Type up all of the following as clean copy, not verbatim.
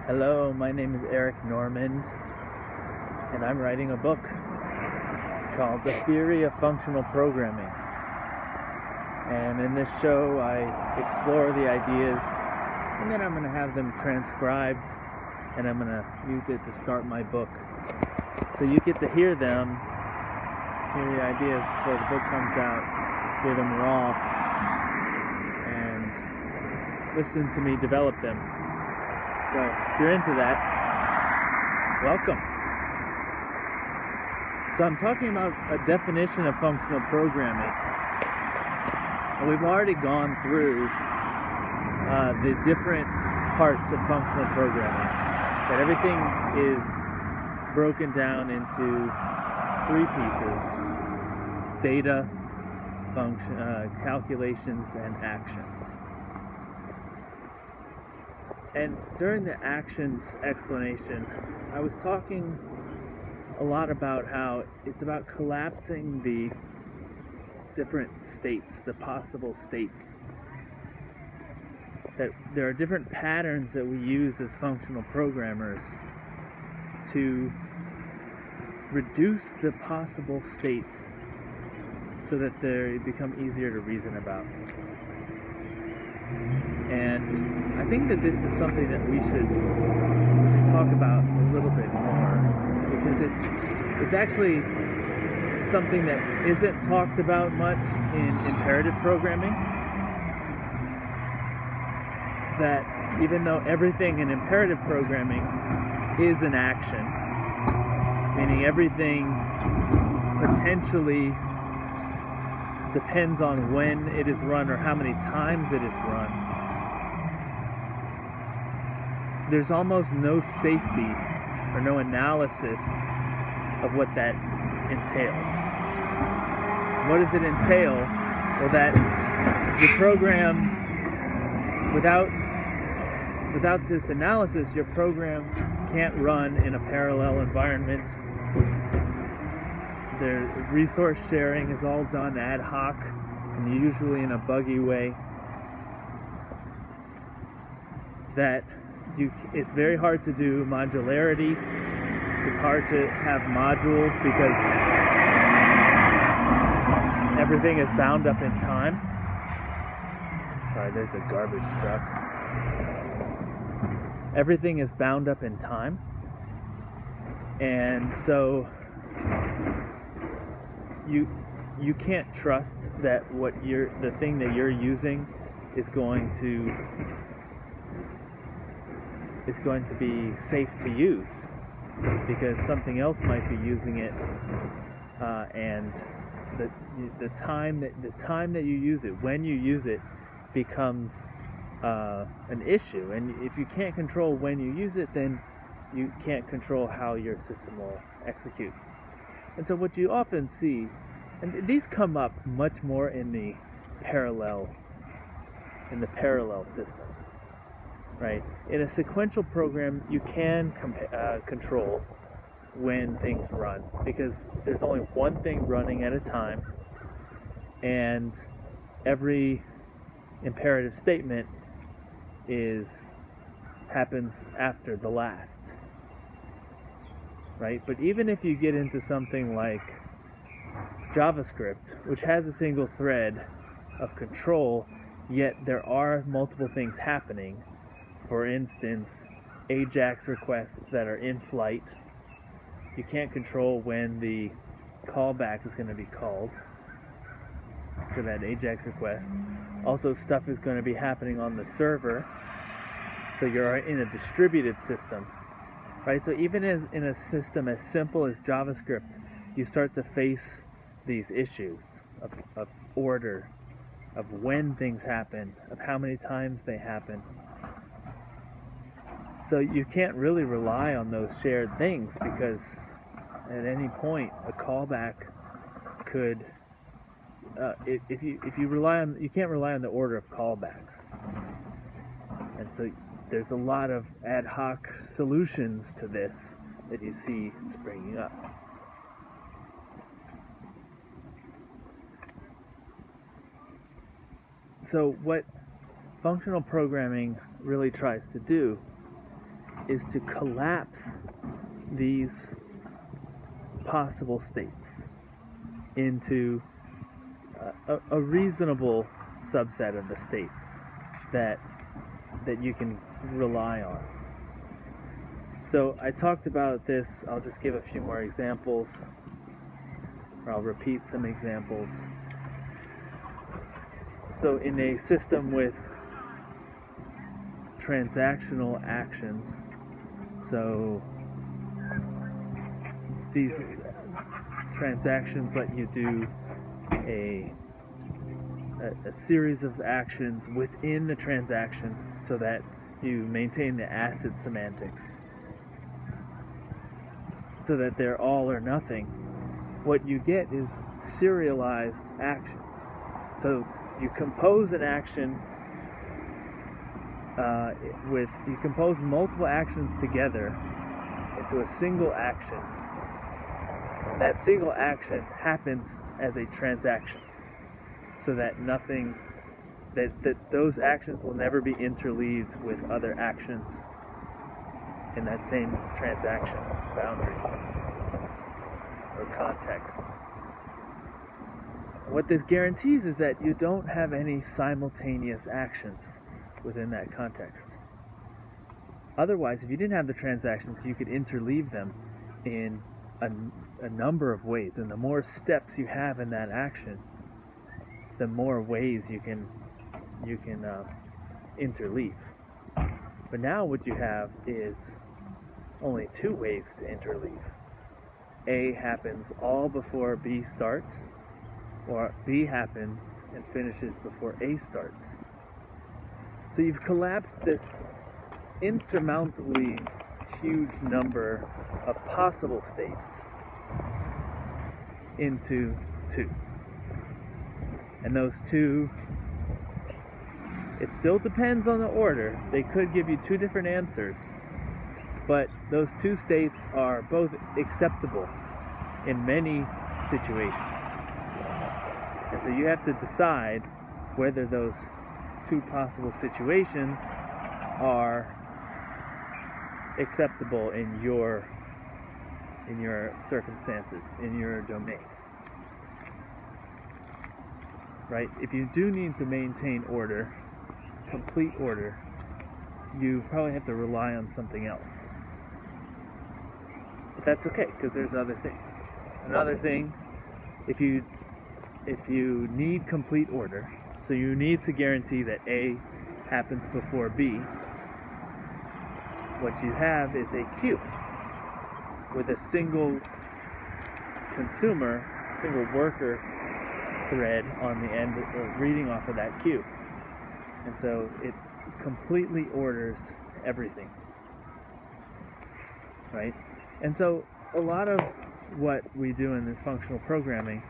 Hello, my name is Eric Normand, and I'm writing a book called The Theory of Functional Programming. And in this show, I explore the ideas, and then I'm going to have them transcribed, and I'm going to use it to start my book. So you get to hear them, hear the ideas before the book comes out, hear them raw, and listen to me develop them. So if you're into that, welcome. So I'm talking about a definition of functional programming. We've already gone through the different parts of functional programming. That everything is broken down into three pieces: data, function, calculations, and actions. And during the actions explanation, I was talking a lot about how it's about collapsing the different states, the possible states. That there are different patterns that we use as functional programmers to reduce the possible states so that they become easier to reason about. And I think that this is something that we should talk about a little bit more, because it's actually something that isn't talked about much in imperative programming. That even though everything in imperative programming is an action, meaning everything potentially depends on when it is run or how many times it is run, there's almost no safety or no analysis of what that entails. What does it entail? Well, that your program, without this analysis, your program can't run in a parallel environment. The resource sharing is all done ad hoc and usually in a buggy way. That it's very hard to do modularity. It's hard to have modules because everything is bound up in time. Sorry, there's a garbage truck. Everything is bound up in time. And so you can't trust that the thing that you're using is going to be safe to use, because something else might be using it, and the time that you use it, when you use it, becomes an issue. And if you can't control when you use it, then you can't control how your system will execute. And so what you often see, and these come up much more in the parallel system. Right? In a sequential program, you can control when things run, because there's only one thing running at a time, and every imperative statement happens after the last. Right? But even if you get into something like JavaScript, which has a single thread of control, yet there are multiple things happening. For instance, AJAX requests that are in flight. You can't control when the callback is going to be called for that AJAX request. Also, stuff is going to be happening on the server. So you're in a distributed system, right? So even in a system as simple as JavaScript, you start to face these issues of order, of when things happen, of how many times they happen. So you can't really rely on those shared things, because at any point a callback could, if you rely on, you can't rely on the order of callbacks. And so there's a lot of ad hoc solutions to this that you see springing up. So what functional programming really tries to do is to collapse these possible states into a reasonable subset of the states that you can rely on. So I talked about this. I'll just give a few more examples, or I'll repeat some examples. So in a system with transactional actions, so these transactions let you do a series of actions within the transaction so that you maintain the ACID semantics, so that they're all or nothing. What you get is serialized actions. So you compose an action you compose multiple actions together into a single action. That single action happens as a transaction, so that nothing, that those actions will never be interleaved with other actions in that same transaction boundary or context. What this guarantees is that you don't have any simultaneous actions within that context. Otherwise, if you didn't have the transactions, you could interleave them in a number of ways, and the more steps you have in that action, the more ways you can interleave. But now what you have is only two ways to interleave. A happens all before B starts, or B happens and finishes before A starts. So you've collapsed this insurmountably huge number of possible states into two. And those two, it still depends on the order. They could give you two different answers, but those two states are both acceptable in many situations. And so you have to decide whether those two possible situations are acceptable in your circumstances, in your domain. Right? If you do need to maintain order, complete order, you probably have to rely on something else. But that's okay, because there's other things. Another thing, if you need complete order, so you need to guarantee that A happens before B, what you have is a queue with a single consumer, single worker thread on the end reading off of that queue. And so it completely orders everything, right? And so a lot of what we do in this functional programming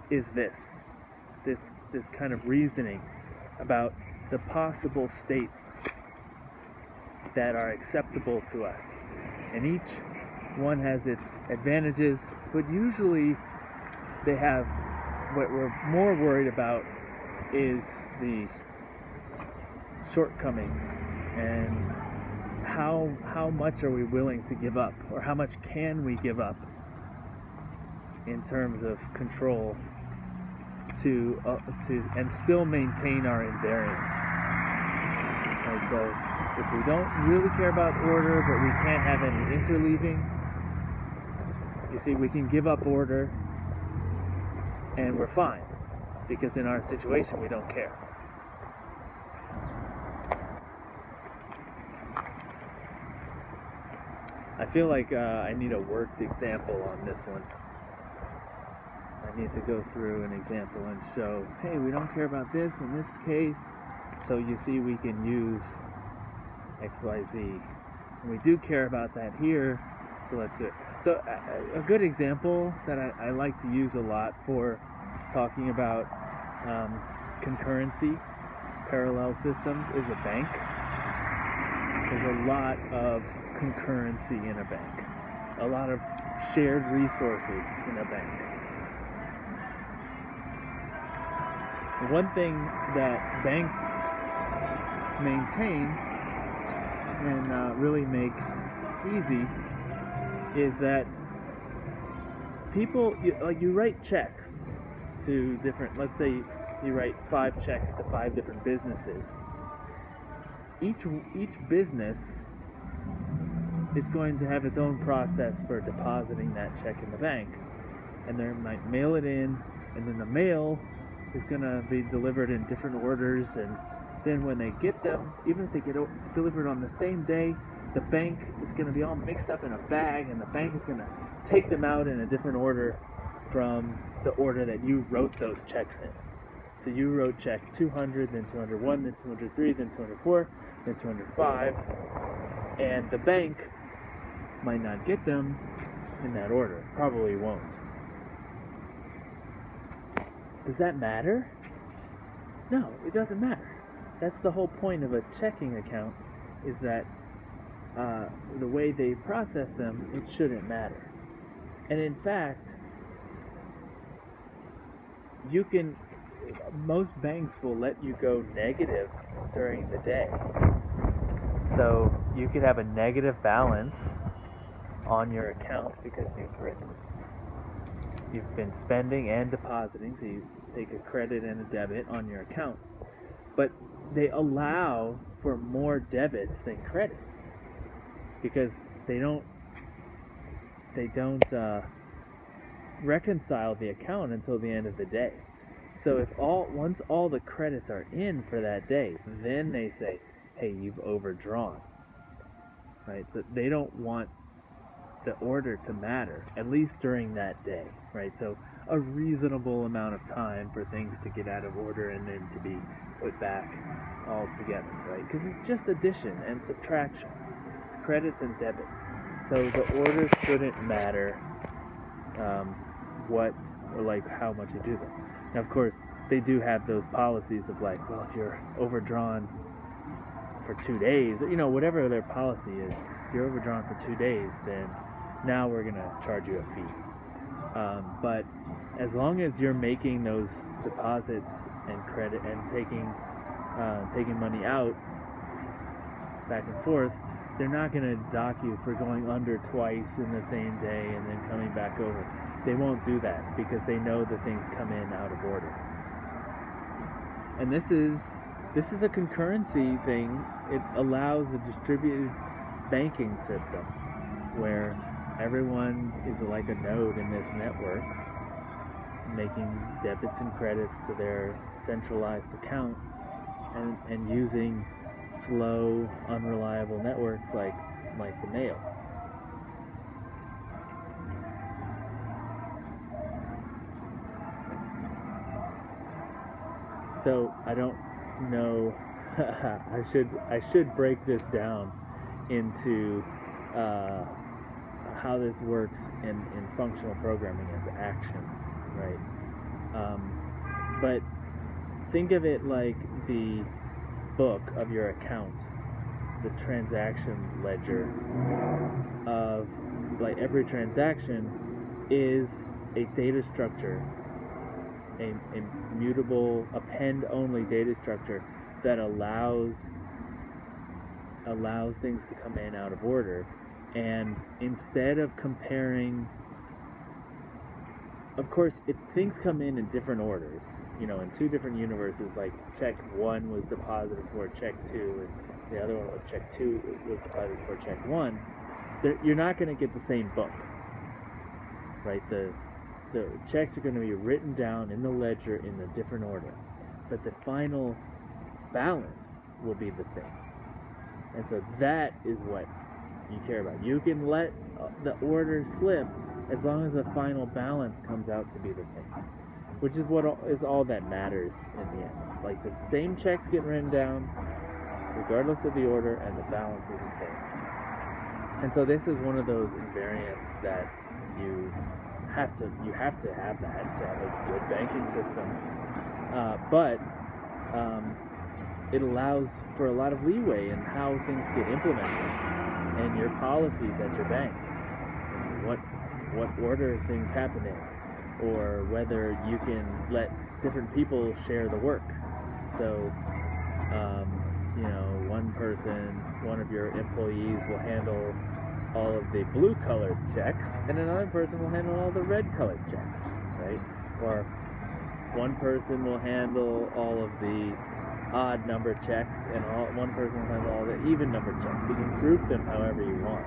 is this kind of reasoning about the possible states that are acceptable to us. And each one has its advantages, but usually they have, what we're more worried about is the shortcomings and how much are we willing to give up, or how much can we give up in terms of control to and still maintain our invariance. Right, so if we don't really care about order, but we can't have any interleaving, you see, we can give up order and we're fine, because in our situation we don't care. I feel like I need a worked example on this one. I need to go through an example and show, hey, we don't care about this in this case, so you see we can use XYZ. And we do care about that here, so let's do it. So a good example that I like to use a lot for talking about concurrency, parallel systems, is a bank. There's a lot of concurrency in a bank, a lot of shared resources in a bank. One thing that banks maintain can really make easy is that people, you write checks to different, let's say you write 5 checks to 5 different businesses. Each business is going to have its own process for depositing that check in the bank, and they might mail it in, and then the mail is going to be delivered in different orders, and then when they get them, even if they get delivered on the same day, the bank is going to be all mixed up in a bag, and the bank is going to take them out in a different order from the order that you wrote those checks in. So you wrote check 200, then 201, then 203, then 204, then 205, and the bank might not get them in that order. Probably won't. Does that matter? No, it doesn't matter. That's the whole point of a checking account, is that the way they process them, it shouldn't matter. And in fact, most banks will let you go negative during the day. So you could have a negative balance on your account because you've been spending and depositing, so you take a credit and a debit on your account. But they allow for more debits than credits because they don't reconcile the account until the end of the day. So once all the credits are in for that day, then they say, hey, you've overdrawn, right? So they don't want the order to matter, at least during that day, right? So a reasonable amount of time for things to get out of order and then to be put back all together, right? Because it's just addition and subtraction. It's credits and debits. So the order shouldn't matter how much you do them. Now, of course, they do have those policies of like, well, if you're overdrawn for 2 days, whatever their policy is, if you're overdrawn for 2 days, then now we're going to charge you a fee. But as long as you're making those deposits and credit and taking money out back and forth, they're not going to dock you for going under twice in the same day and then coming back over. They won't do that because they know the things come in out of order. And this is a concurrency thing. It allows a distributed banking system where everyone is like a node in this network, making debits and credits to their centralized account and using slow, unreliable networks like the mail. So I don't know. I should break this down into how this works in functional programming as actions, right? But think of it like the book of your account, the transaction ledger of like every transaction is a data structure, a mutable append-only data structure that allows things to come in out of order. And instead of comparing, of course, if things come in different orders, in 2 different universes, like check 1 was deposited for check 2, and the other one was check 2 was deposited for check 1, you're not going to get the same book, right? The checks are going to be written down in the ledger in a different order, but the final balance will be the same. And so that is what you care about. You can let the order slip as long as the final balance comes out to be the same, which is what is all that matters in the end. Like the same checks get written down regardless of the order, and the balance is the same. And so this is one of those invariants that you have to have that to have a good banking system. But it allows for a lot of leeway in how things get implemented and your policies at your bank, and what order things happen in, or whether you can let different people share the work. So one person one of your employees will handle all of the blue colored checks, and another person will handle all the red colored checks, right? Or one person will handle all of the odd number checks, and one person will handle all the even number checks. You can group them however you want.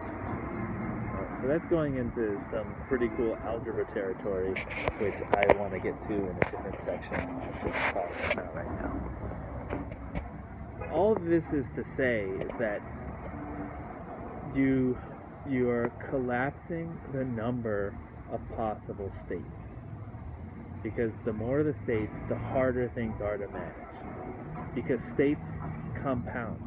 So that's going into some pretty cool algebra territory, which I want to get to in a different section of this talk about right now. All of this is to say is that you are collapsing the number of possible states, because the more the states, the harder things are to manage, because states compound.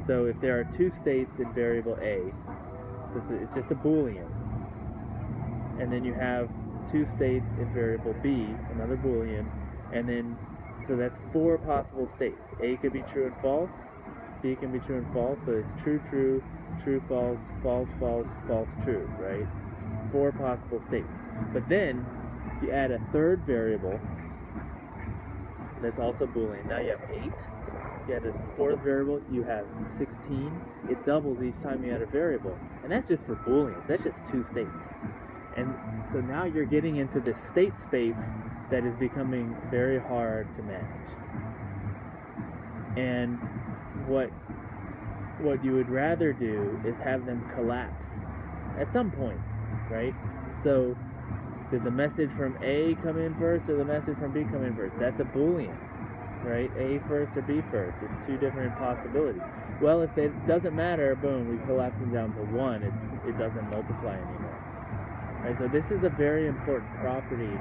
So if there are two states in variable A, so it's just a Boolean, and then you have two states in variable B, another Boolean, and then so that's four possible states. A could be true and false, B can be true and false, so it's true, true, true, false, false, false, false, true, right? Four possible states. But then you add a third variable that's also Boolean. Now you have 8. You add a fourth variable, you have 16. It doubles each time you add a variable. And that's just for Booleans. That's just two states. And so now you're getting into this state space that is becoming very hard to manage. And what you would rather do is have them collapse at some points, right? So did the message from A come in first or the message from B come in first? That's a Boolean, right? A first or B first. It's two different possibilities. Well, if it doesn't matter, boom, we collapse them down to 1. It doesn't multiply anymore. Right? So this is a very important property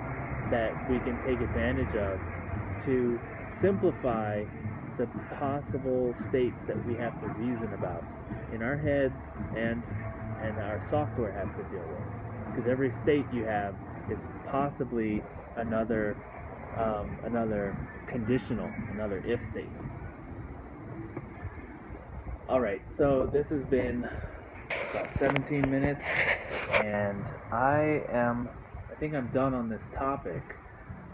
that we can take advantage of to simplify the possible states that we have to reason about in our heads and our software has to deal with. Because every state you have is possibly another conditional, another if state. Alright, so this has been about 17 minutes, and I think I'm done on this topic.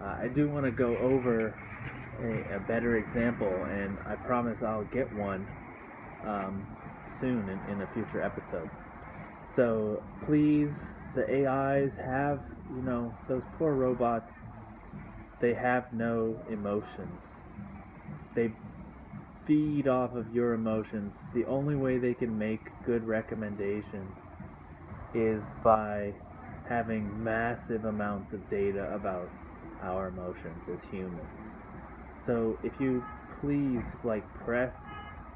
I do want to go over a better example, and I promise I'll get one soon in a future episode. So please, the AIs have, those poor robots, they have no emotions. They feed off of your emotions. The only way they can make good recommendations is by having massive amounts of data about our emotions as humans. So if you please press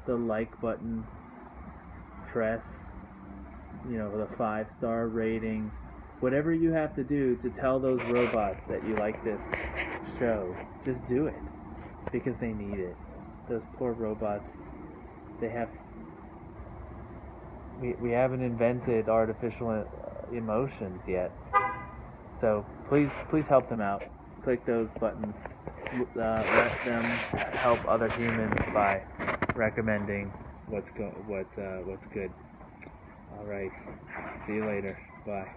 the like button, press the 5-star rating, whatever you have to do to tell those robots that you like this show, just do it, because they need it. Those poor robots, we haven't invented artificial emotions yet. So please help them out. Click those buttons. Let them help other humans by recommending what's good. All right. See you later. Bye.